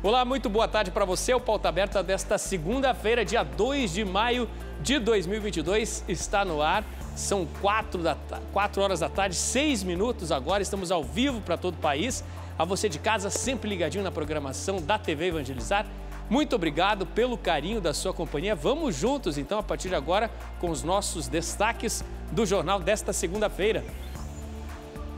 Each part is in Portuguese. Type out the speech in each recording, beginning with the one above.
Olá, muito boa tarde para você. O Pauta Aberta desta segunda-feira, dia 2 de maio de 2022, está no ar. São 4 horas da tarde, 6 minutos agora. Estamos ao vivo para todo o país. A você de casa, sempre ligadinho na programação da TV Evangelizar. Muito obrigado pelo carinho da sua companhia. Vamos juntos, então, a partir de agora, com os nossos destaques do jornal desta segunda-feira.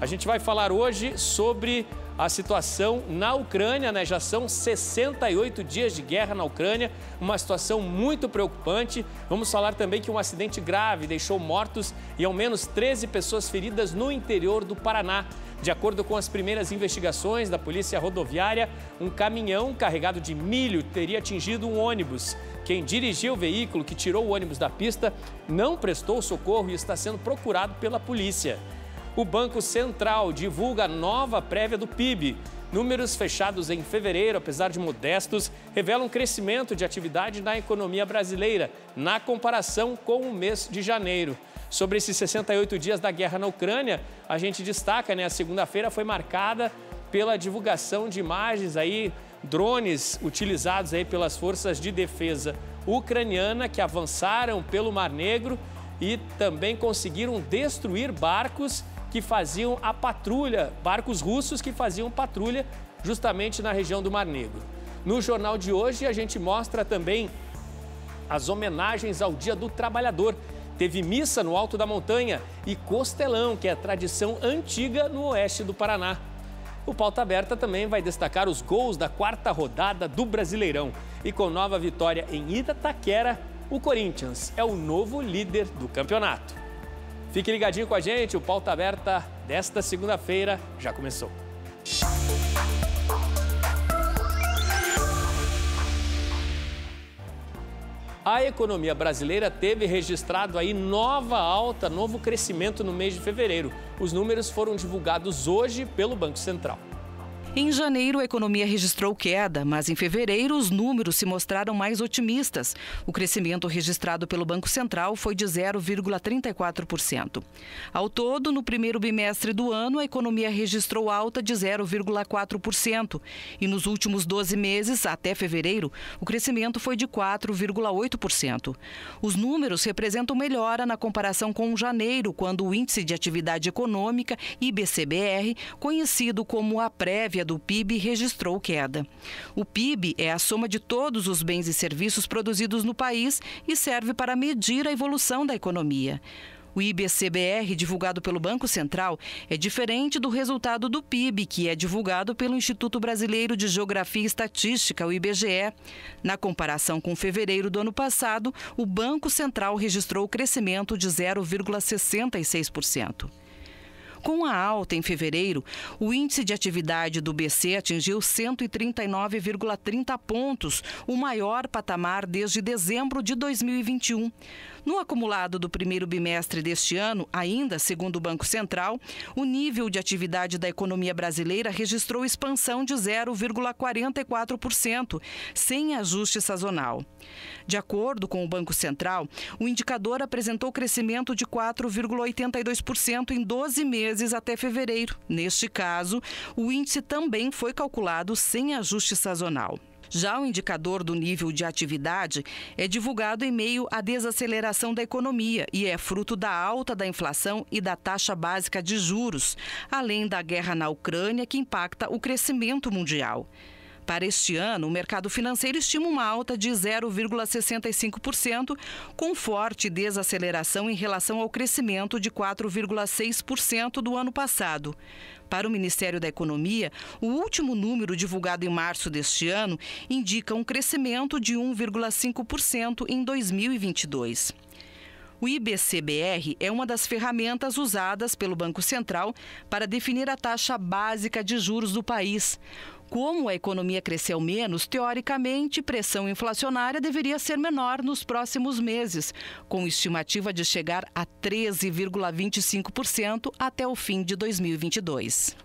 A gente vai falar hoje sobre a situação na Ucrânia, né? Já são 68 dias de guerra na Ucrânia, uma situação muito preocupante. Vamos falar também que um acidente grave deixou mortos e ao menos 13 pessoas feridas no interior do Paraná. De acordo com as primeiras investigações da Polícia Rodoviária, um caminhão carregado de milho teria atingido um ônibus. Quem dirigiu o veículo que tirou o ônibus da pista não prestou socorro e está sendo procurado pela polícia. O Banco Central divulga nova prévia do PIB. Números fechados em fevereiro, apesar de modestos, revelam um crescimento de atividade na economia brasileira, na comparação com o mês de janeiro. Sobre esses 68 dias da guerra na Ucrânia, a gente destaca, né? A segunda-feira foi marcada pela divulgação de imagens aí, drones utilizados aí pelas forças de defesa ucraniana que avançaram pelo Mar Negro e também conseguiram destruir barcos que faziam a patrulha, barcos russos que faziam patrulha justamente na região do Mar Negro. No jornal de hoje a gente mostra também as homenagens ao Dia do Trabalhador. Teve missa no Alto da Montanha e costelão, que é a tradição antiga no oeste do Paraná. O Pauta Aberta também vai destacar os gols da 4ª rodada do Brasileirão. E com nova vitória em Itaquera, o Corinthians é o novo líder do campeonato. Fique ligadinho com a gente, o Pauta Aberta desta segunda-feira já começou. A economia brasileira teve registrado aí nova alta, novo crescimento no mês de fevereiro. Os números foram divulgados hoje pelo Banco Central. Em janeiro, a economia registrou queda, mas em fevereiro os números se mostraram mais otimistas. O crescimento registrado pelo Banco Central foi de 0,34%. Ao todo, no primeiro bimestre do ano, a economia registrou alta de 0,4%. E nos últimos 12 meses, até fevereiro, o crescimento foi de 4,8%. Os números representam melhora na comparação com janeiro, quando o Índice de Atividade Econômica, IBCBR, conhecido como a prévia do PIB, registrou queda. O PIB é a soma de todos os bens e serviços produzidos no país e serve para medir a evolução da economia. O IBCBR, divulgado pelo Banco Central, é diferente do resultado do PIB, que é divulgado pelo Instituto Brasileiro de Geografia e Estatística, o IBGE. Na comparação com fevereiro do ano passado, o Banco Central registrou crescimento de 0,66%. Com a alta em fevereiro, o índice de atividade do BC atingiu 139,30 pontos, o maior patamar desde dezembro de 2021. No acumulado do primeiro bimestre deste ano, ainda segundo o Banco Central, o nível de atividade da economia brasileira registrou expansão de 0,44%, sem ajuste sazonal. De acordo com o Banco Central, o indicador apresentou crescimento de 4,82% em 12 meses até fevereiro. Neste caso, o índice também foi calculado sem ajuste sazonal. Já o indicador do nível de atividade é divulgado em meio à desaceleração da economia e é fruto da alta da inflação e da taxa básica de juros, além da guerra na Ucrânia, que impacta o crescimento mundial. Para este ano, o mercado financeiro estima uma alta de 0,65%, com forte desaceleração em relação ao crescimento de 4,6% do ano passado. Para o Ministério da Economia, o último número divulgado em março deste ano indica um crescimento de 1,5% em 2022. O IBCBR é uma das ferramentas usadas pelo Banco Central para definir a taxa básica de juros do país. Como a economia cresceu menos, teoricamente, pressão inflacionária deveria ser menor nos próximos meses, com estimativa de chegar a 13,25% até o fim de 2022.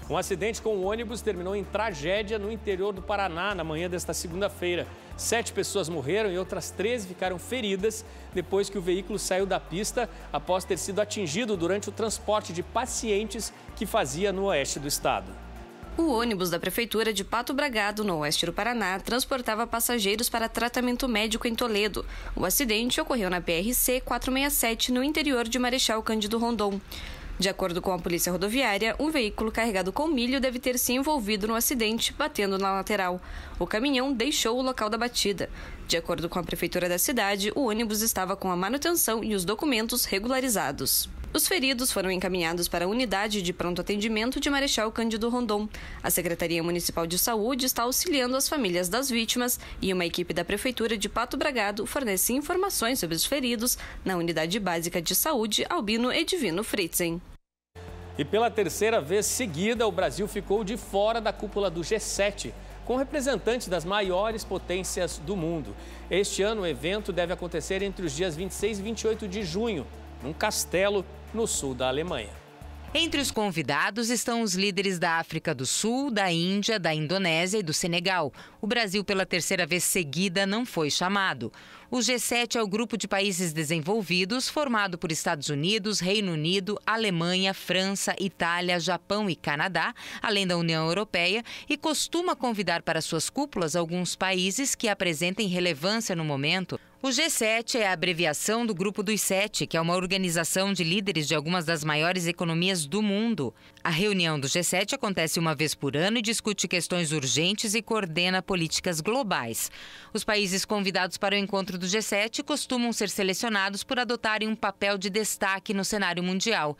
Um acidente com um ônibus terminou em tragédia no interior do Paraná na manhã desta segunda-feira. 7 pessoas morreram e outras 13 ficaram feridas depois que o veículo saiu da pista após ter sido atingido durante o transporte de pacientes que fazia no oeste do estado. O ônibus da Prefeitura de Pato Bragado, no oeste do Paraná, transportava passageiros para tratamento médico em Toledo. O acidente ocorreu na PRC 467, no interior de Marechal Cândido Rondon. De acordo com a Polícia Rodoviária, um veículo carregado com milho deve ter se envolvido no acidente, batendo na lateral. O caminhão deixou o local da batida. De acordo com a Prefeitura da cidade, o ônibus estava com a manutenção e os documentos regularizados. Os feridos foram encaminhados para a unidade de pronto atendimento de Marechal Cândido Rondon. A Secretaria Municipal de Saúde está auxiliando as famílias das vítimas e uma equipe da Prefeitura de Pato Bragado fornece informações sobre os feridos na Unidade Básica de Saúde Albino Edivino Fritzen. E pela terceira vez seguida, o Brasil ficou de fora da cúpula do G7, com representantes das maiores potências do mundo. Este ano, o evento deve acontecer entre os dias 26 e 28 de junho, num castelo no sul da Alemanha. Entre os convidados estão os líderes da África do Sul, da Índia, da Indonésia e do Senegal. O Brasil, pela terceira vez seguida, não foi chamado. O G7 é o grupo de países desenvolvidos formado por Estados Unidos, Reino Unido, Alemanha, França, Itália, Japão e Canadá, além da União Europeia, e costuma convidar para suas cúpulas alguns países que apresentem relevância no momento. O G7 é a abreviação do Grupo dos Sete, que é uma organização de líderes de algumas das maiores economias do mundo. A reunião do G7 acontece uma vez por ano e discute questões urgentes e coordena políticas globais. Os países convidados para o encontro do G7 costumam ser selecionados por adotarem um papel de destaque no cenário mundial.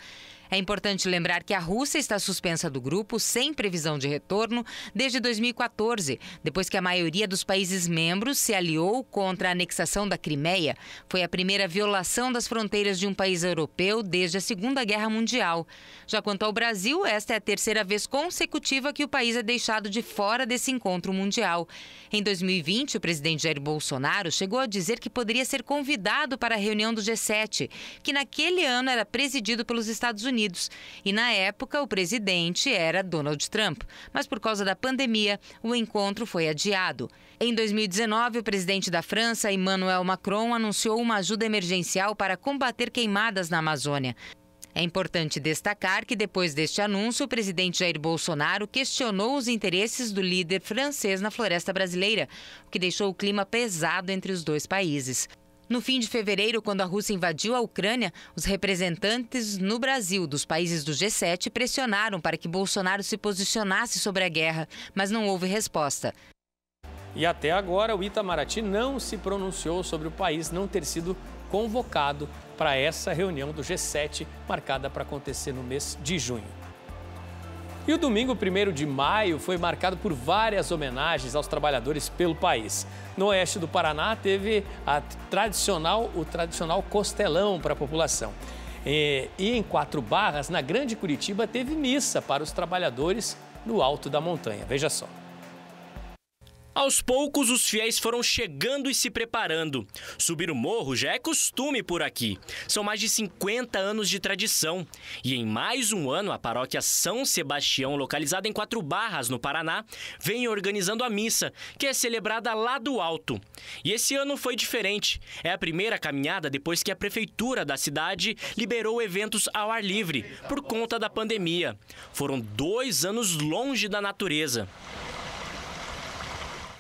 É importante lembrar que a Rússia está suspensa do grupo, sem previsão de retorno, desde 2014, depois que a maioria dos países membros se aliou contra a anexação da Crimeia. Foi a primeira violação das fronteiras de um país europeu desde a Segunda Guerra Mundial. Já quanto ao Brasil, esta é a terceira vez consecutiva que o país é deixado de fora desse encontro mundial. Em 2020, o presidente Jair Bolsonaro chegou a dizer que poderia ser convidado para a reunião do G7, que naquele ano era presidido pelos Estados Unidos. E na época o presidente era Donald Trump, mas por causa da pandemia o encontro foi adiado. Em 2019, o presidente da França, Emmanuel Macron, anunciou uma ajuda emergencial para combater queimadas na Amazônia. É importante destacar que depois deste anúncio, o presidente Jair Bolsonaro questionou os interesses do líder francês na floresta brasileira, o que deixou o clima pesado entre os dois países. No fim de fevereiro, quando a Rússia invadiu a Ucrânia, os representantes no Brasil dos países do G7 pressionaram para que Bolsonaro se posicionasse sobre a guerra, mas não houve resposta. E até agora, o Itamaraty não se pronunciou sobre o país não ter sido convocado para essa reunião do G7, marcada para acontecer no mês de junho. E o domingo 1º de maio foi marcado por várias homenagens aos trabalhadores pelo país. No oeste do Paraná teve o tradicional costelão para a população. E em Quatro Barras, na Grande Curitiba, teve missa para os trabalhadores no alto da montanha. Veja só. Aos poucos, os fiéis foram chegando e se preparando. Subir o morro já é costume por aqui. São mais de 50 anos de tradição. E em mais um ano, a paróquia São Sebastião, localizada em Quatro Barras, no Paraná, vem organizando a missa, que é celebrada lá do alto. E esse ano foi diferente. É a primeira caminhada depois que a prefeitura da cidade liberou eventos ao ar livre, por conta da pandemia. Foram 2 anos longe da natureza.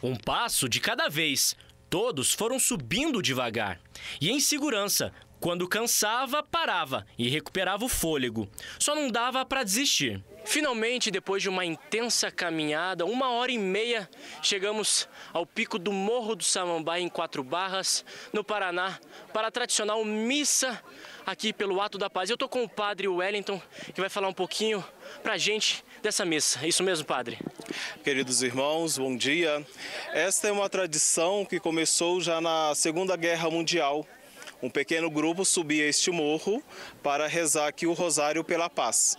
Um passo de cada vez. Todos foram subindo devagar. E em segurança. Quando cansava, parava e recuperava o fôlego. Só não dava para desistir. Finalmente, depois de uma intensa caminhada, 1h30, chegamos ao pico do Morro do Samambaia, em Quatro Barras, no Paraná, para a tradicional missa aqui pelo Ato da Paz. Eu estou com o padre Wellington, que vai falar um pouquinho para a gente dessa missa. Isso mesmo, padre? Queridos irmãos, bom dia. Esta é uma tradição que começou já na Segunda Guerra Mundial. Um pequeno grupo subia este morro para rezar aqui o Rosário pela Paz.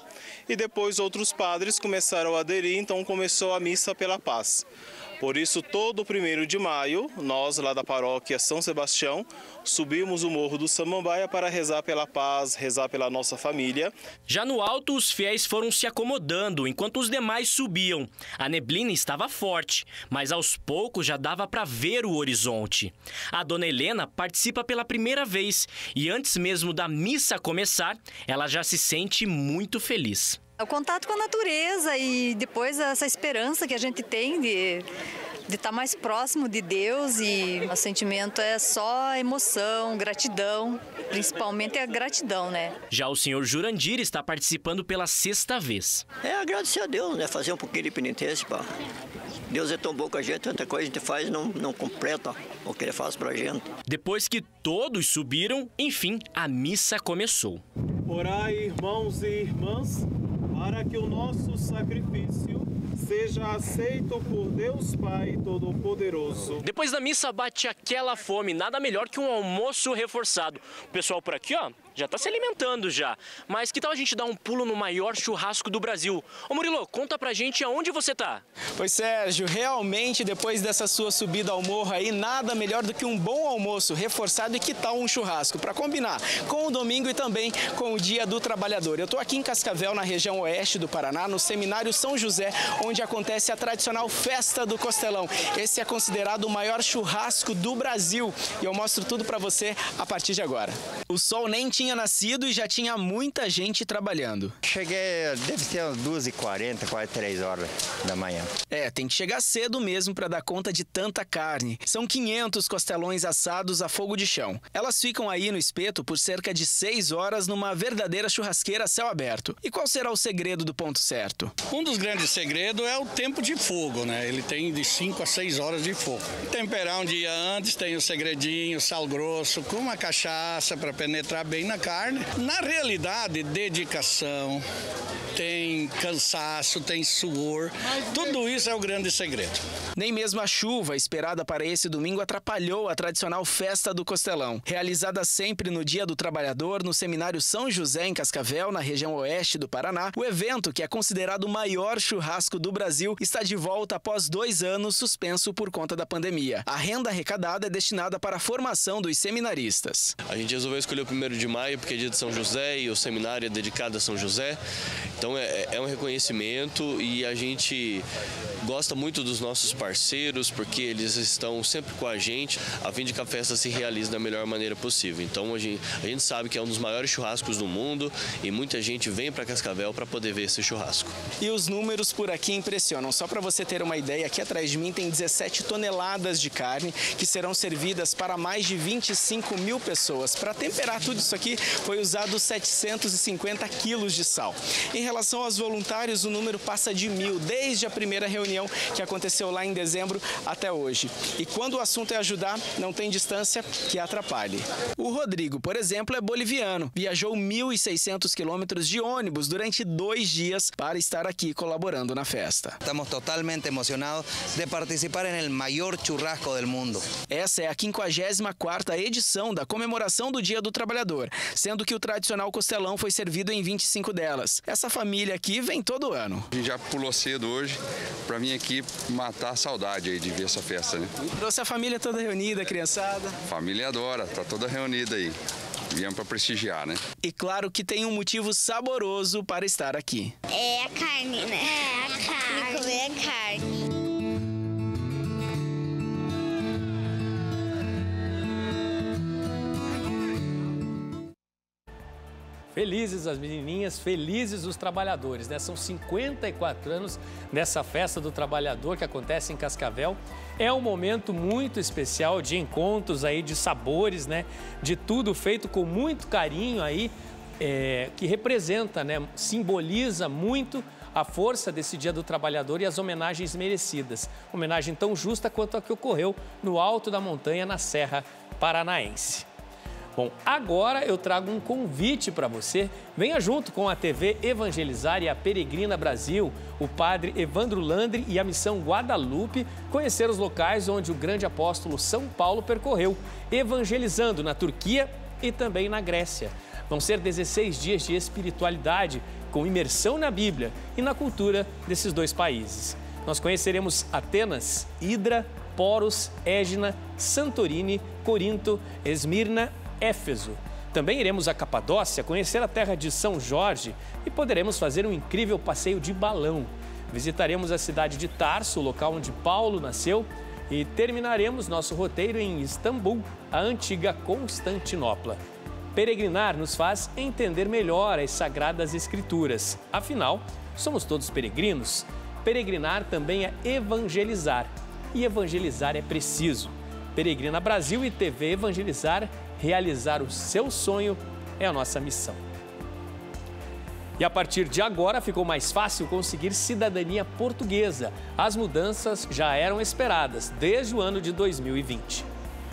E depois outros padres começaram a aderir, então começou a missa pela paz. Por isso, todo 1º de maio, nós lá da paróquia São Sebastião, subimos o Morro do Samambaia para rezar pela paz, rezar pela nossa família. Já no alto, os fiéis foram se acomodando enquanto os demais subiam. A neblina estava forte, mas aos poucos já dava para ver o horizonte. A dona Helena participa pela primeira vez e antes mesmo da missa começar, ela já se sente muito feliz. O contato com a natureza e depois essa esperança que a gente tem de estar mais próximo de Deus, e o sentimento é só emoção, gratidão, principalmente a gratidão, né? Já o senhor Jurandir está participando pela 6ª vez. É agradecer a Deus, né? Fazer um pouquinho de penitência, pá. Deus é tão bom com a gente, tanta coisa a gente faz e não completa o que Ele faz pra gente. Depois que todos subiram, enfim, a missa começou. Orai, irmãos e irmãs, para que o nosso sacrifício seja aceito por Deus Pai Todo-Poderoso. Depois da missa bate aquela fome, nada melhor que um almoço reforçado. O pessoal por aqui, ó, já tá se alimentando já. Mas que tal a gente dar um pulo no maior churrasco do Brasil? Ô Murilo, conta pra gente aonde você tá. Pois Sérgio, realmente depois dessa sua subida ao morro aí, nada melhor do que um bom almoço reforçado, e que tal um churrasco? Para combinar com o domingo e também com o Dia do Trabalhador. Eu tô aqui em Cascavel, na região oeste do Paraná, no Seminário São José, onde acontece a tradicional Festa do Costelão. Esse é considerado o maior churrasco do Brasil, e eu mostro tudo para você a partir de agora. O sol nem tinha nascido e já tinha muita gente trabalhando. Cheguei, deve ser umas 2h40, quase 3 horas da manhã. É, tem que chegar cedo mesmo para dar conta de tanta carne. São 500 costelões assados a fogo de chão. Elas ficam aí no espeto por cerca de 6 horas numa verdadeira churrasqueira a céu aberto. E qual será o segredo do ponto certo? Um dos grandes segredos é o tempo de fogo, né? Ele tem de 5 a 6 horas de fogo. Temperar um dia antes, tem o segredinho, sal grosso, com uma cachaça para penetrar bem na carne. Na realidade, dedicação, tem cansaço, tem suor, tudo isso é o grande segredo. Nem mesmo a chuva esperada para esse domingo atrapalhou a tradicional Festa do Costelão. Realizada sempre no Dia do Trabalhador, no Seminário São José, em Cascavel, na região oeste do Paraná, o evento, que é considerado o maior churrasco do Brasil, está de volta após 2 anos suspenso por conta da pandemia. A renda arrecadada é destinada para a formação dos seminaristas. A gente resolveu escolher o 1º de maio porque é dia de São José e o seminário é dedicado a São José. Então é um reconhecimento, e a gente gosta muito dos nossos parceiros porque eles estão sempre com a gente a fim de que a festa se realize da melhor maneira possível. Então a gente sabe que é um dos maiores churrascos do mundo e muita gente vem para Cascavel para poder ver esse churrasco. E os números por aqui impressionam. Só para você ter uma ideia, aqui atrás de mim tem 17 toneladas de carne que serão servidas para mais de 25 mil pessoas. Para temperar tudo isso aqui foi usado 750 quilos de sal. Em relação aos voluntários, o número passa de 1.000 desde a primeira reunião que aconteceu lá em dezembro até hoje. E quando o assunto é ajudar, não tem distância que atrapalhe. O Rodrigo, por exemplo, é boliviano. Viajou 1.600 quilômetros de ônibus durante 2 dias para estar aqui colaborando na festa. Estamos totalmente emocionados de participar en el mayor churrasco del mundo. Essa é a 54ª edição da comemoração do Dia do Trabalhador, sendo que o tradicional costelão foi servido em 25 delas. Essa família aqui vem todo ano. A gente já pulou cedo hoje para vir aqui matar a saudade aí de ver essa festa, né? Trouxe a família toda reunida, criançada. A família adora, tá toda reunida aí. Viemos para prestigiar, né? E claro que tem um motivo saboroso para estar aqui. É a carne, né? É a carne. Comer a carne. Felizes as menininhas, felizes os trabalhadores, né? São 54 anos dessa Festa do Trabalhador que acontece em Cascavel. É um momento muito especial de encontros aí, de sabores, né? De tudo feito com muito carinho aí, que representa, né? Simboliza muito a força desse Dia do Trabalhador e as homenagens merecidas. Homenagem tão justa quanto a que ocorreu no alto da montanha, na Serra Paranaense. Bom, agora eu trago um convite para você. Venha junto com a TV Evangelizar e a Peregrina Brasil, o padre Evandro Landry e a Missão Guadalupe, conhecer os locais onde o grande apóstolo São Paulo percorreu, evangelizando na Turquia e também na Grécia. Vão ser 16 dias de espiritualidade, com imersão na Bíblia e na cultura desses 2 países. Nós conheceremos Atenas, Hidra, Poros, Égina, Santorini, Corinto, Esmirna, Éfeso. Também iremos a Capadócia, conhecer a terra de São Jorge e poderemos fazer um incrível passeio de balão. Visitaremos a cidade de Tarso, o local onde Paulo nasceu, e terminaremos nosso roteiro em Istambul, a antiga Constantinopla. Peregrinar nos faz entender melhor as Sagradas Escrituras. Afinal, somos todos peregrinos. Peregrinar também é evangelizar. E evangelizar é preciso. Peregrina Brasil e TV Evangelizar, realizar o seu sonho é a nossa missão. E a partir de agora ficou mais fácil conseguir cidadania portuguesa. As mudanças já eram esperadas desde o ano de 2020.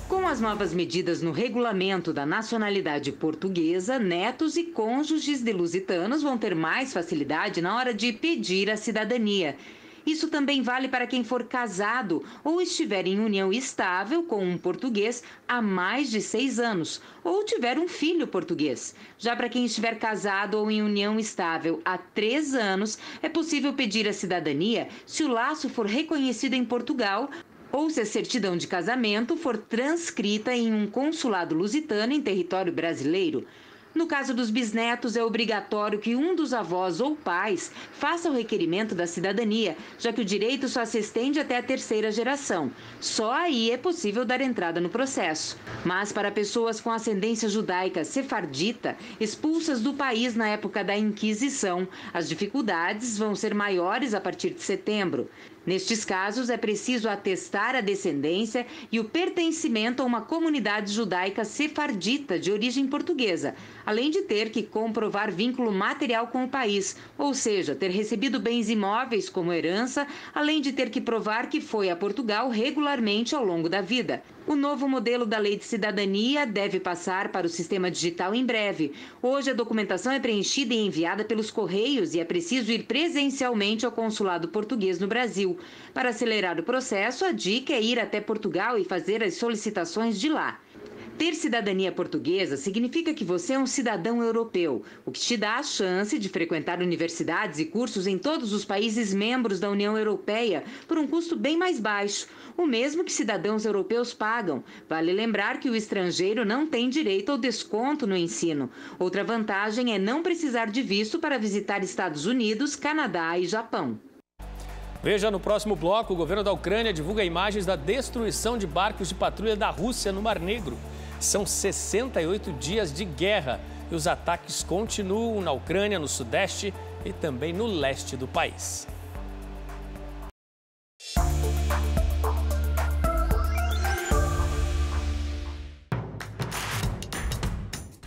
Com as novas medidas no regulamento da nacionalidade portuguesa, netos e cônjuges de lusitanos vão ter mais facilidade na hora de pedir a cidadania. Isso também vale para quem for casado ou estiver em união estável com um português há mais de 6 anos, ou tiver um filho português. Já para quem estiver casado ou em união estável há 3 anos, é possível pedir a cidadania se o laço for reconhecido em Portugal ou se a certidão de casamento for transcrita em um consulado lusitano em território brasileiro. No caso dos bisnetos, é obrigatório que um dos avós ou pais faça o requerimento da cidadania, já que o direito só se estende até a 3ª geração. Só aí é possível dar entrada no processo. Mas para pessoas com ascendência judaica sefardita, expulsas do país na época da Inquisição, as dificuldades vão ser maiores a partir de setembro. Nestes casos, é preciso atestar a descendência e o pertencimento a uma comunidade judaica sefardita de origem portuguesa, além de ter que comprovar vínculo material com o país, ou seja, ter recebido bens imóveis como herança, além de ter que provar que foi a Portugal regularmente ao longo da vida. O novo modelo da Lei de Cidadania deve passar para o sistema digital em breve. Hoje, a documentação é preenchida e enviada pelos Correios e é preciso ir presencialmente ao consulado português no Brasil. Para acelerar o processo, a dica é ir até Portugal e fazer as solicitações de lá. Ter cidadania portuguesa significa que você é um cidadão europeu, o que te dá a chance de frequentar universidades e cursos em todos os países membros da União Europeia por um custo bem mais baixo, o mesmo que cidadãos europeus pagam. Vale lembrar que o estrangeiro não tem direito ao desconto no ensino. Outra vantagem é não precisar de visto para visitar Estados Unidos, Canadá e Japão. Veja no próximo bloco, o governo da Ucrânia divulga imagens da destruição de barcos de patrulha da Rússia no Mar Negro. São 68 dias de guerra e os ataques continuam na Ucrânia, no sudeste e também no leste do país.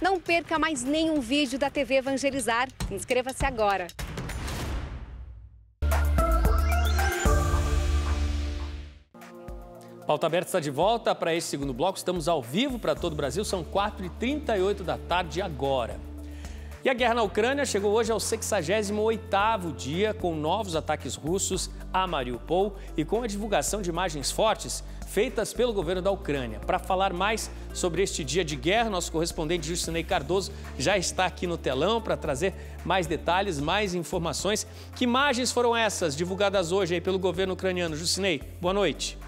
Não perca mais nenhum vídeo da TV Evangelizar. Inscreva-se agora. Pauta Aberta está de volta para esse segundo bloco. Estamos ao vivo para todo o Brasil. São 4h38 da tarde agora. E a guerra na Ucrânia chegou hoje ao 68º dia, com novos ataques russos a Mariupol e com a divulgação de imagens fortes feitas pelo governo da Ucrânia. Para falar mais sobre este dia de guerra, nosso correspondente Jusinei Cardoso já está aqui no telão para trazer mais detalhes, mais informações. Que imagens foram essas divulgadas hoje aí pelo governo ucraniano? Jusinei, boa noite.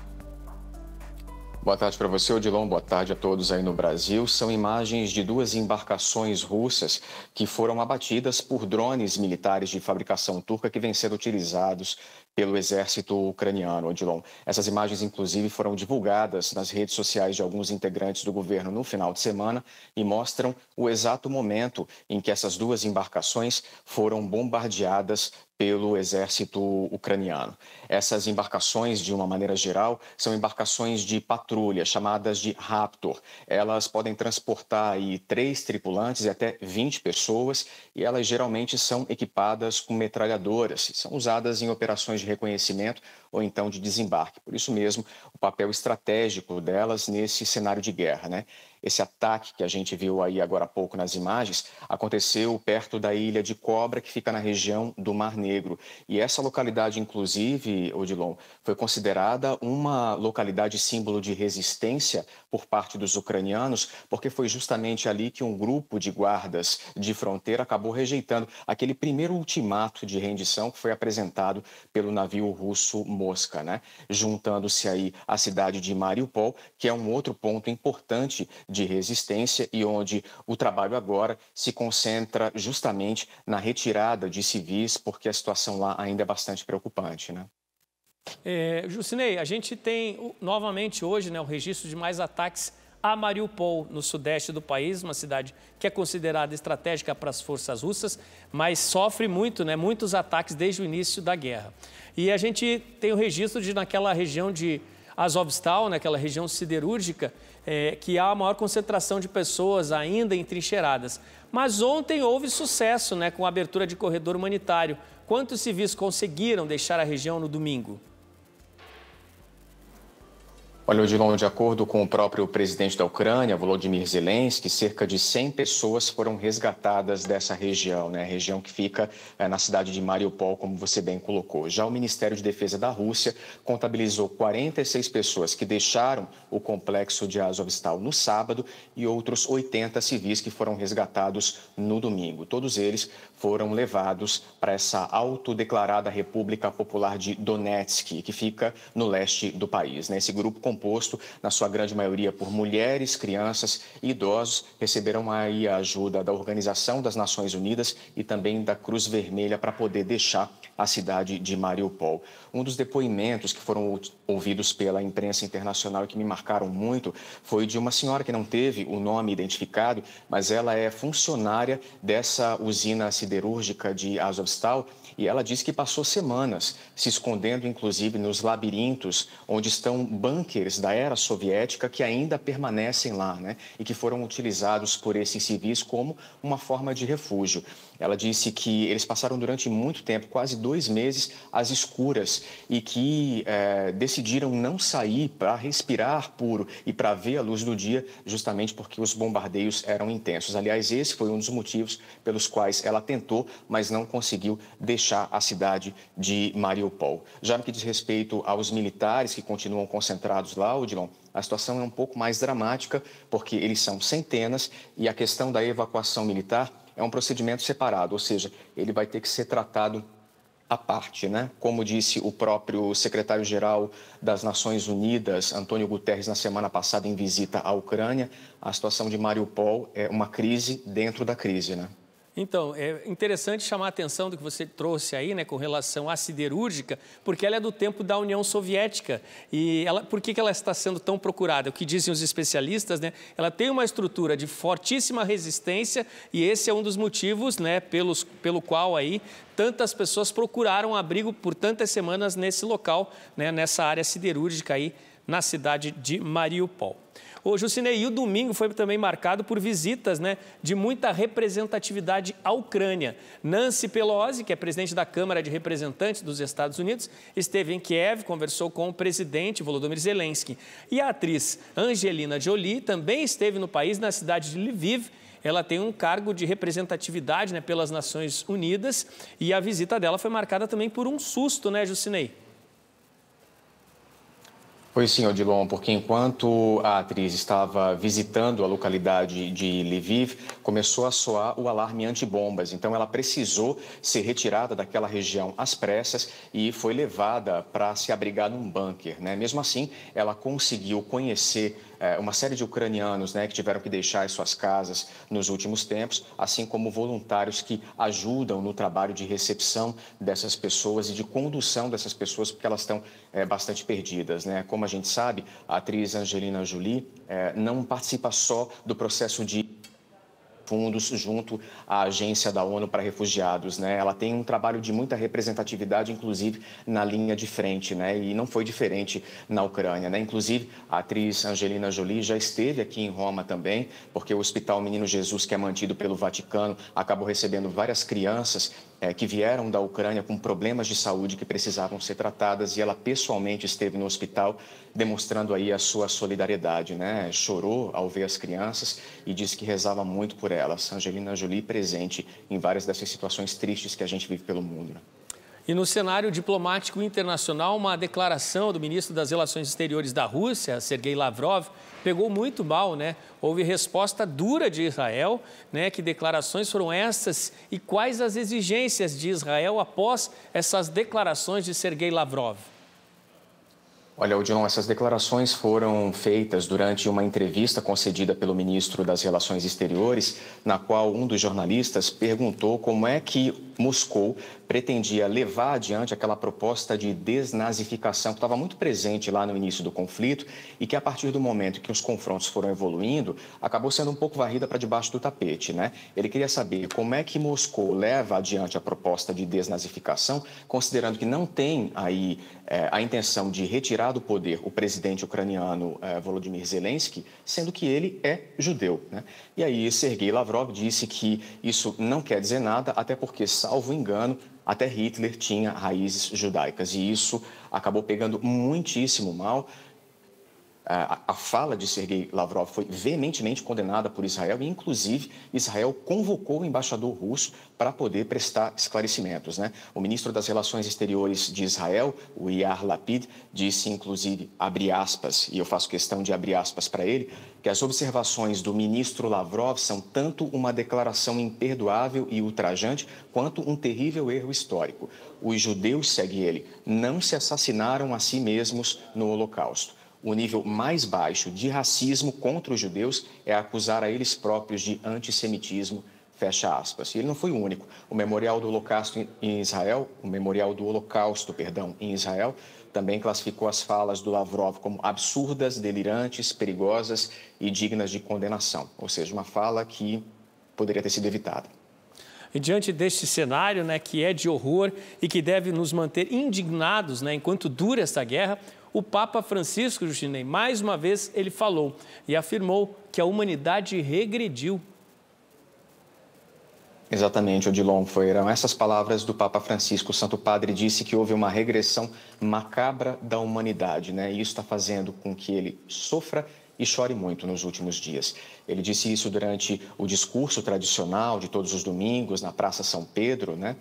Boa tarde para você, Odilon. Boa tarde a todos aí no Brasil. São imagens de 2 embarcações russas que foram abatidas por drones militares de fabricação turca que vêm sendo utilizados pelo exército ucraniano, Odilon. Essas imagens, inclusive, foram divulgadas nas redes sociais de alguns integrantes do governo no final de semana e mostram o exato momento em que essas 2 embarcações foram bombardeadas pelo exército ucraniano. Essas embarcações, de uma maneira geral, são embarcações de patrulha, chamadas de Raptor. Elas podem transportar aí 3 tripulantes e até 20 pessoas e elas geralmente são equipadas com metralhadoras. São usadas em operações de reconhecimento ou então de desembarque. Por isso mesmo, o papel estratégico delas nesse cenário de guerra, né? Esse ataque que a gente viu aí agora há pouco nas imagens aconteceu perto da ilha de Cobra, que fica na região do Mar Negro. E essa localidade, inclusive, Odilon, foi considerada uma localidade símbolo de resistência por parte dos ucranianos, porque foi justamente ali que um grupo de guardas de fronteira acabou rejeitando aquele primeiro ultimato de rendição que foi apresentado pelo navio russo Mosca, né? Juntando-se aí à cidade de Mariupol, que é um outro ponto importante de resistência e onde o trabalho agora se concentra justamente na retirada de civis, porque a situação lá ainda é bastante preocupante, né? Jusinei, a gente tem novamente hoje, né, o registro de mais ataques a Mariupol, no sudeste do país, uma cidade que é considerada estratégica para as forças russas, mas sofre muito, né, muitos ataques desde o início da guerra. E a gente tem o registro de, naquela região de Azovstal, naquela região siderúrgica, que há a maior concentração de pessoas ainda entrincheiradas. Mas ontem houve sucesso, né, com a abertura de corredor humanitário. Quantos civis conseguiram deixar a região no domingo? Olha, Odilon, de acordo com o próprio presidente da Ucrânia, Volodymyr Zelensky, cerca de 100 pessoas foram resgatadas dessa região, né? Região que fica na cidade de Mariupol, como você bem colocou. Já o Ministério de Defesa da Rússia contabilizou 46 pessoas que deixaram o complexo de Azovstal no sábado e outros 80 civis que foram resgatados no domingo. Todos eles foram levados para essa autodeclarada República Popular de Donetsk, que fica no leste do país, né? Esse grupo composto, na sua grande maioria, por mulheres, crianças e idosos, receberam aí a ajuda da Organização das Nações Unidas e também da Cruz Vermelha para poder deixar a cidade de Mariupol. Um dos depoimentos que foram ouvidos pela imprensa internacional e que me marcaram muito foi de uma senhora que não teve o nome identificado, mas ela é funcionária dessa usina siderúrgica de Azovstal e ela disse que passou semanas se escondendo, inclusive, nos labirintos onde estão bunkers da era soviética que ainda permanecem lá, né? E que foram utilizados por esses civis como uma forma de refúgio. Ela disse que eles passaram durante muito tempo, quase 2 meses, às escuras e que decidiram não sair para respirar puro e para ver a luz do dia, justamente porque os bombardeios eram intensos. Aliás, esse foi um dos motivos pelos quais ela tentou, mas não conseguiu deixar a cidade de Mariupol. Já no que diz respeito aos militares que continuam concentrados lá, Odilon, a situação é um pouco mais dramática, porque eles são centenas e a questão da evacuação militar é um procedimento separado, ou seja, ele vai ter que ser tratado à parte, né? Como disse o próprio secretário-geral das Nações Unidas, Antônio Guterres, na semana passada em visita à Ucrânia, a situação de Mariupol é uma crise dentro da crise, né? Então, é interessante chamar a atenção do que você trouxe aí, né, com relação à siderúrgica, porque ela é do tempo da União Soviética. E por que ela está sendo tão procurada? O que dizem os especialistas, né? Ela tem uma estrutura de fortíssima resistência e esse é um dos motivos, né, pelo qual aí tantas pessoas procuraram abrigo por tantas semanas nesse local, né, nessa área siderúrgica aí na cidade de Mariupol. Ô, Jucinei, e o domingo foi também marcado por visitas, né, de muita representatividade à Ucrânia. Nancy Pelosi, que é presidente da Câmara de Representantes dos Estados Unidos, esteve em Kiev, conversou com o presidente Volodymyr Zelensky. E a atriz Angelina Jolie também esteve no país, na cidade de Lviv. Ela tem um cargo de representatividade, né, pelas Nações Unidas e a visita dela foi marcada também por um susto, né, Jucinei? Pois sim, Odilon, porque enquanto a atriz estava visitando a localidade de Lviv, começou a soar o alarme antibombas. Então, ela precisou ser retirada daquela região às pressas e foi levada para se abrigar num bunker, né? Mesmo assim, ela conseguiu conhecer uma série de ucranianos, né, que tiveram que deixar as suas casas nos últimos tempos, assim como voluntários que ajudam no trabalho de recepção dessas pessoas e de condução dessas pessoas, porque elas estão bastante perdidas, né? Como a gente sabe, a atriz Angelina Jolie não participa só do processo de fundos junto à Agência da ONU para Refugiados, né? Ela tem um trabalho de muita representatividade, inclusive na linha de frente, né? E não foi diferente na Ucrânia, né? Inclusive, a atriz Angelina Jolie já esteve aqui em Roma também, porque o Hospital Menino Jesus, que é mantido pelo Vaticano, acabou recebendo várias crianças que vieram da Ucrânia com problemas de saúde que precisavam ser tratadas e ela pessoalmente esteve no hospital demonstrando aí a sua solidariedade, né? Chorou ao ver as crianças e disse que rezava muito por elas. Angelina Jolie presente em várias dessas situações tristes que a gente vive pelo mundo, né? E no cenário diplomático internacional, uma declaração do ministro das Relações Exteriores da Rússia, Sergei Lavrov, pegou muito mal, né? Houve resposta dura de Israel, né? Que declarações foram essas e quais as exigências de Israel após essas declarações de Sergei Lavrov? Olha, Odilon, essas declarações foram feitas durante uma entrevista concedida pelo ministro das Relações Exteriores, na qual um dos jornalistas perguntou como é que Moscou pretendia levar adiante aquela proposta de desnazificação que estava muito presente lá no início do conflito e que, a partir do momento que os confrontos foram evoluindo, acabou sendo um pouco varrida para debaixo do tapete, né? Ele queria saber como é que Moscou leva adiante a proposta de desnazificação, considerando que não tem aí a intenção de retirar do poder o presidente ucraniano Volodymyr Zelensky, sendo que ele é judeu, né? E aí Sergei Lavrov disse que isso não quer dizer nada, até porque, salvo engano, até Hitler tinha raízes judaicas e isso acabou pegando muitíssimo mal. A fala de Sergei Lavrov foi veementemente condenada por Israel e, inclusive, Israel convocou o embaixador russo para poder prestar esclarecimentos, né? O ministro das Relações Exteriores de Israel, o Yair Lapid, disse, inclusive, abre aspas, e eu faço questão de abrir aspas para ele, que as observações do ministro Lavrov são tanto uma declaração imperdoável e ultrajante quanto um terrível erro histórico. Os judeus, segue ele, não se assassinaram a si mesmos no Holocausto. O nível mais baixo de racismo contra os judeus é acusar a eles próprios de antissemitismo, fecha aspas. E ele não foi o único. O Memorial do Holocausto em Israel, em Israel, também classificou as falas do Lavrov como absurdas, delirantes, perigosas e dignas de condenação. Ou seja, uma fala que poderia ter sido evitada. E diante deste cenário, né, que é de horror e que deve nos manter indignados, né, enquanto dura esta guerra, o Papa Francisco, Justinei, mais uma vez ele falou e afirmou que a humanidade regrediu. Exatamente, Odilon, foram essas palavras do Papa Francisco. O Santo Padre disse que houve uma regressão macabra da humanidade, né? E isso está fazendo com que ele sofra e chore muito nos últimos dias. Ele disse isso durante o discurso tradicional de todos os domingos na Praça São Pedro, né?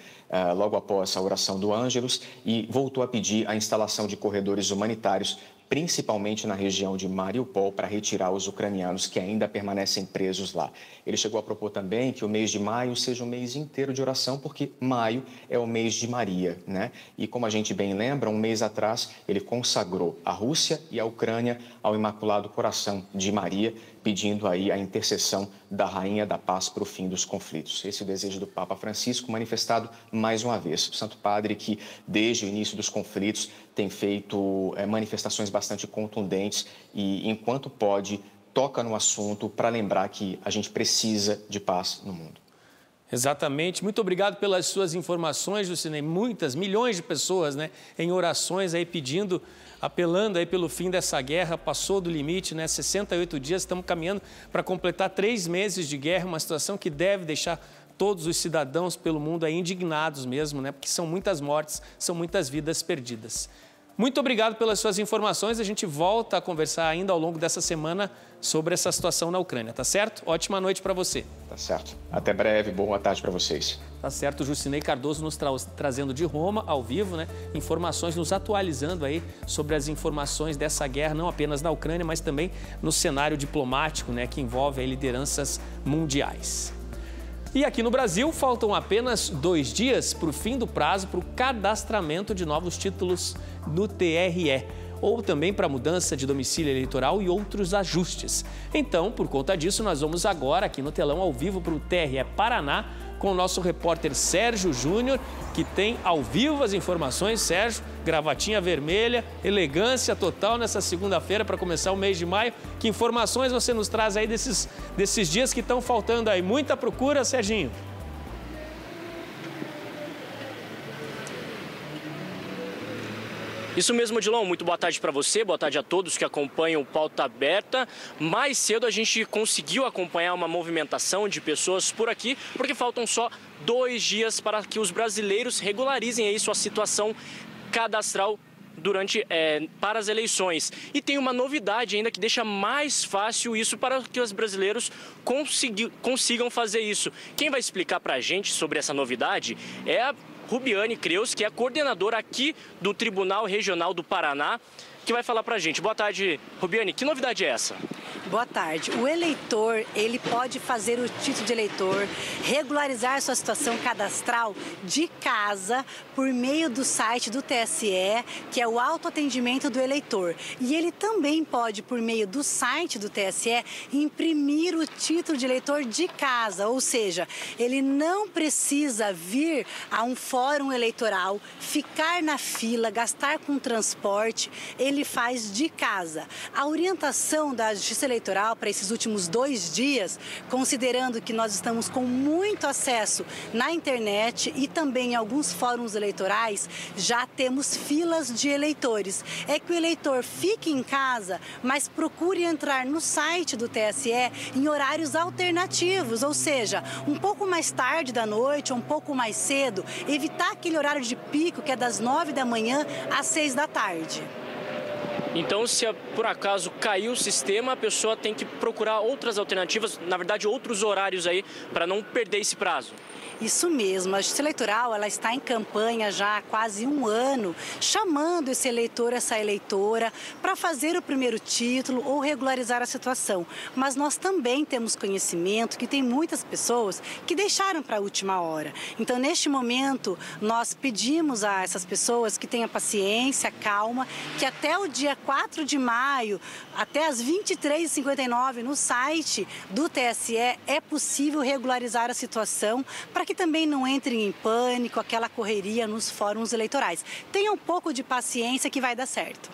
Logo após a oração do Ângelus, e voltou a pedir a instalação de corredores humanitários, principalmente na região de Mariupol, para retirar os ucranianos que ainda permanecem presos lá. Ele chegou a propor também que o mês de maio seja um mês inteiro de oração, porque maio é o mês de Maria, né? E como a gente bem lembra, um mês atrás ele consagrou a Rússia e a Ucrânia ao Imaculado Coração de Maria, pedindo aí a intercessão da Rainha da Paz para o fim dos conflitos. Esse é o desejo do Papa Francisco, manifestado mais uma vez. O Santo Padre, que desde o início dos conflitos tem feito manifestações bastante contundentes e, enquanto pode, toca no assunto para lembrar que a gente precisa de paz no mundo. Exatamente. Muito obrigado pelas suas informações, Justinei. Milhões de pessoas, né, em orações aí pedindo, apelando aí pelo fim dessa guerra. Passou do limite, né? 68 dias, estamos caminhando para completar 3 meses de guerra, uma situação que deve deixar todos os cidadãos pelo mundo aí indignados mesmo, né? Porque são muitas mortes, são muitas vidas perdidas. Muito obrigado pelas suas informações. A gente volta a conversar ainda ao longo dessa semana sobre essa situação na Ucrânia, tá certo? Ótima noite para você. Tá certo. Até breve, boa tarde para vocês. Tá certo, Justinei Cardoso nos trazendo de Roma, ao vivo, né? Informações, nos atualizando aí sobre as informações dessa guerra, não apenas na Ucrânia, mas também no cenário diplomático, né? Que envolve aí lideranças mundiais. E aqui no Brasil, faltam apenas 2 dias para o fim do prazo para o cadastramento de novos títulos no TRE, ou também para a mudança de domicílio eleitoral e outros ajustes. Então, por conta disso, nós vamos agora aqui no telão ao vivo para o TRE Paraná, com o nosso repórter Sérgio Júnior, que tem ao vivo as informações. Sérgio, gravatinha vermelha, elegância total nessa segunda-feira para começar o mês de maio. Que informações você nos traz aí desses dias que estão faltando aí? Muita procura, Serginho. Isso mesmo, Odilon. Muito boa tarde para você, boa tarde a todos que acompanham o Pauta Aberta. Mais cedo a gente conseguiu acompanhar uma movimentação de pessoas por aqui, porque faltam só 2 dias para que os brasileiros regularizem aí sua situação cadastral para as eleições. E tem uma novidade ainda que deixa mais fácil isso para que os brasileiros consigam fazer isso. Quem vai explicar para a gente sobre essa novidade é a Rubiane Creus, que é a coordenadora aqui do Tribunal Regional do Paraná. que vai falar pra gente. Boa tarde, Rubiane. Que novidade é essa? Boa tarde. O eleitor, ele pode fazer o título de eleitor, regularizar sua situação cadastral de casa por meio do site do TSE, que é o autoatendimento do eleitor. E ele também pode, por meio do site do TSE, imprimir o título de eleitor de casa, ou seja, ele não precisa vir a um fórum eleitoral, ficar na fila, gastar com transporte, ele faz de casa. A orientação da Justiça Eleitoral para esses últimos 2 dias, considerando que nós estamos com muito acesso na internet e também em alguns fóruns eleitorais, já temos filas de eleitores. É que o eleitor fique em casa, mas procure entrar no site do TSE em horários alternativos, ou seja, um pouco mais tarde da noite, um pouco mais cedo, evitar aquele horário de pico que é das 9 da manhã às 6 da tarde. Então, se por acaso cair o sistema, a pessoa tem que procurar outras alternativas, na verdade, outros horários aí, para não perder esse prazo. Isso mesmo, a Justiça Eleitoral ela está em campanha já há quase 1 ano, chamando esse eleitor, essa eleitora, para fazer o primeiro título ou regularizar a situação. Mas nós também temos conhecimento que tem muitas pessoas que deixaram para a última hora. Então, neste momento, nós pedimos a essas pessoas que tenham paciência, calma, que até o dia 4 de maio, até às 23h59, no site do TSE, é possível regularizar a situação para que também não entrem em pânico, aquela correria nos fóruns eleitorais. Tenha um pouco de paciência que vai dar certo.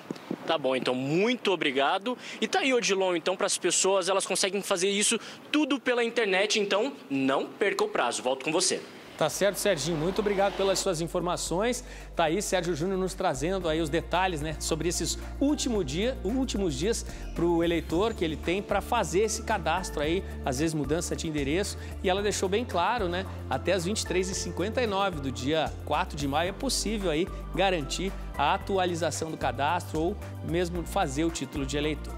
Tá bom, então muito obrigado. E tá aí, Odilon, então para as pessoas, elas conseguem fazer isso tudo pela internet, então não perca o prazo. Volto com você. Tá certo, Serginho. Muito obrigado pelas suas informações. Tá aí, Sérgio Júnior nos trazendo aí os detalhes, né, sobre esses últimos dias para o eleitor que ele tem para fazer esse cadastro aí, às vezes mudança de endereço. E ela deixou bem claro, né, até as 23h59 do dia 4 de maio é possível aí garantir a atualização do cadastro ou mesmo fazer o título de eleitor.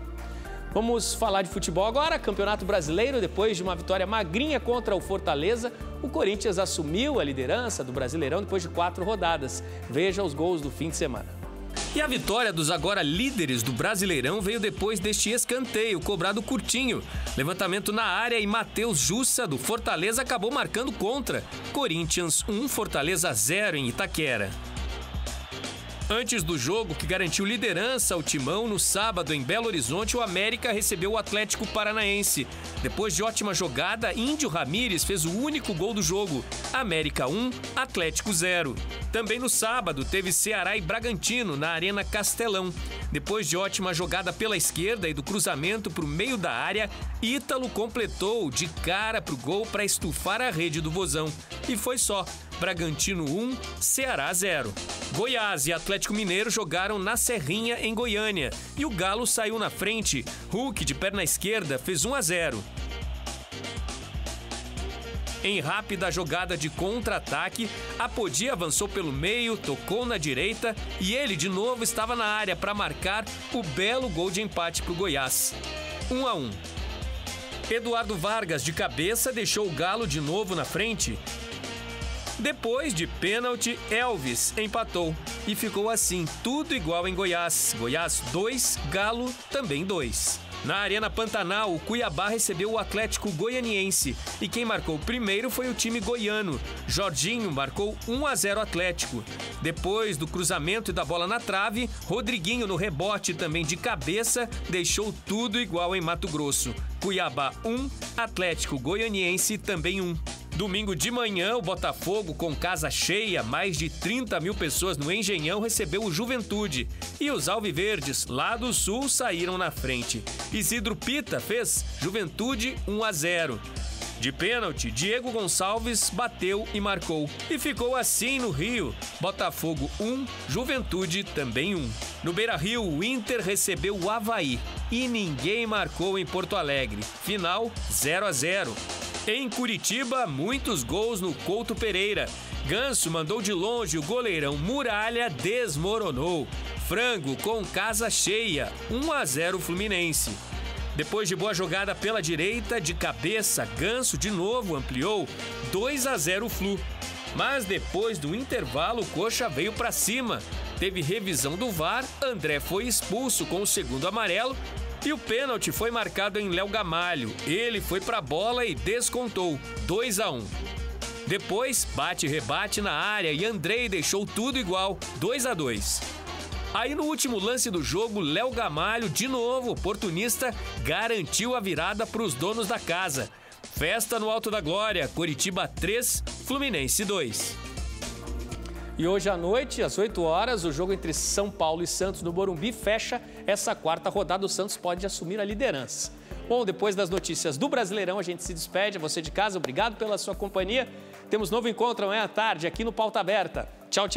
Vamos falar de futebol agora. Campeonato Brasileiro, depois de uma vitória magrinha contra o Fortaleza, o Corinthians assumiu a liderança do Brasileirão depois de 4 rodadas. Veja os gols do fim de semana. E a vitória dos agora líderes do Brasileirão veio depois deste escanteio cobrado curtinho. Levantamento na área e Matheus Jussa, do Fortaleza, acabou marcando contra. Corinthians 1, Fortaleza 0 em Itaquera. Antes do jogo, que garantiu liderança ao Timão, no sábado em Belo Horizonte, o América recebeu o Atlético Paranaense. Depois de ótima jogada, Índio Ramírez fez o único gol do jogo. América 1, Atlético 0. Também no sábado, teve Ceará e Bragantino na Arena Castelão. Depois de ótima jogada pela esquerda e do cruzamento para o meio da área, Ítalo completou de cara para o gol para estufar a rede do Vozão. E foi só. Bragantino 1, Ceará 0. Goiás e Atlético Mineiro jogaram na Serrinha, em Goiânia. E o Galo saiu na frente. Hulk, de perna esquerda, fez 1-0. Em rápida jogada de contra-ataque, Apodi avançou pelo meio, tocou na direita e ele de novo estava na área para marcar o belo gol de empate para o Goiás. 1-1. Eduardo Vargas, de cabeça, deixou o Galo de novo na frente. Depois de pênalti, Elvis empatou e ficou assim, tudo igual em Goiás. Goiás 2, Galo também 2. Na Arena Pantanal, o Cuiabá recebeu o Atlético Goianiense e quem marcou primeiro foi o time goiano. Jorginho marcou 1-0 Atlético. Depois do cruzamento e da bola na trave, Rodriguinho no rebote também de cabeça deixou tudo igual em Mato Grosso. Cuiabá 1, Atlético Goianiense também 1. Domingo de manhã, o Botafogo, com casa cheia, mais de 30 mil pessoas no Engenhão, recebeu o Juventude. E os alviverdes, lá do Sul, saíram na frente. Isidro Pita fez Juventude 1-0. De pênalti, Diego Gonçalves bateu e marcou. E ficou assim no Rio. Botafogo 1, Juventude também 1. No Beira-Rio, o Inter recebeu o Avaí. E ninguém marcou em Porto Alegre. Final 0-0. Em Curitiba, muitos gols no Couto Pereira. Ganso mandou de longe, o goleirão Muralha desmoronou. Frango com casa cheia, 1-0 Fluminense. Depois de boa jogada pela direita, de cabeça, Ganso de novo ampliou, 2-0 Flu. Mas depois do intervalo, o Coxa veio para cima. teve revisão do VAR, André foi expulso com o segundo amarelo e o pênalti foi marcado em Léo Gamalho. Ele foi para a bola e descontou, 2-1. Depois, bate-rebate na área e Andrei deixou tudo igual, 2-2. Aí no último lance do jogo, Léo Gamalho, de novo oportunista, garantiu a virada para os donos da casa. Festa no Alto da Glória, Coritiba 3, Fluminense 2. E hoje à noite, às 8 horas, o jogo entre São Paulo e Santos no Morumbi fecha essa quarta rodada. O Santos pode assumir a liderança. Bom, depois das notícias do Brasileirão, a gente se despede. Você de casa, obrigado pela sua companhia. Temos novo encontro amanhã à tarde aqui no Pauta Aberta. Tchau, tchau.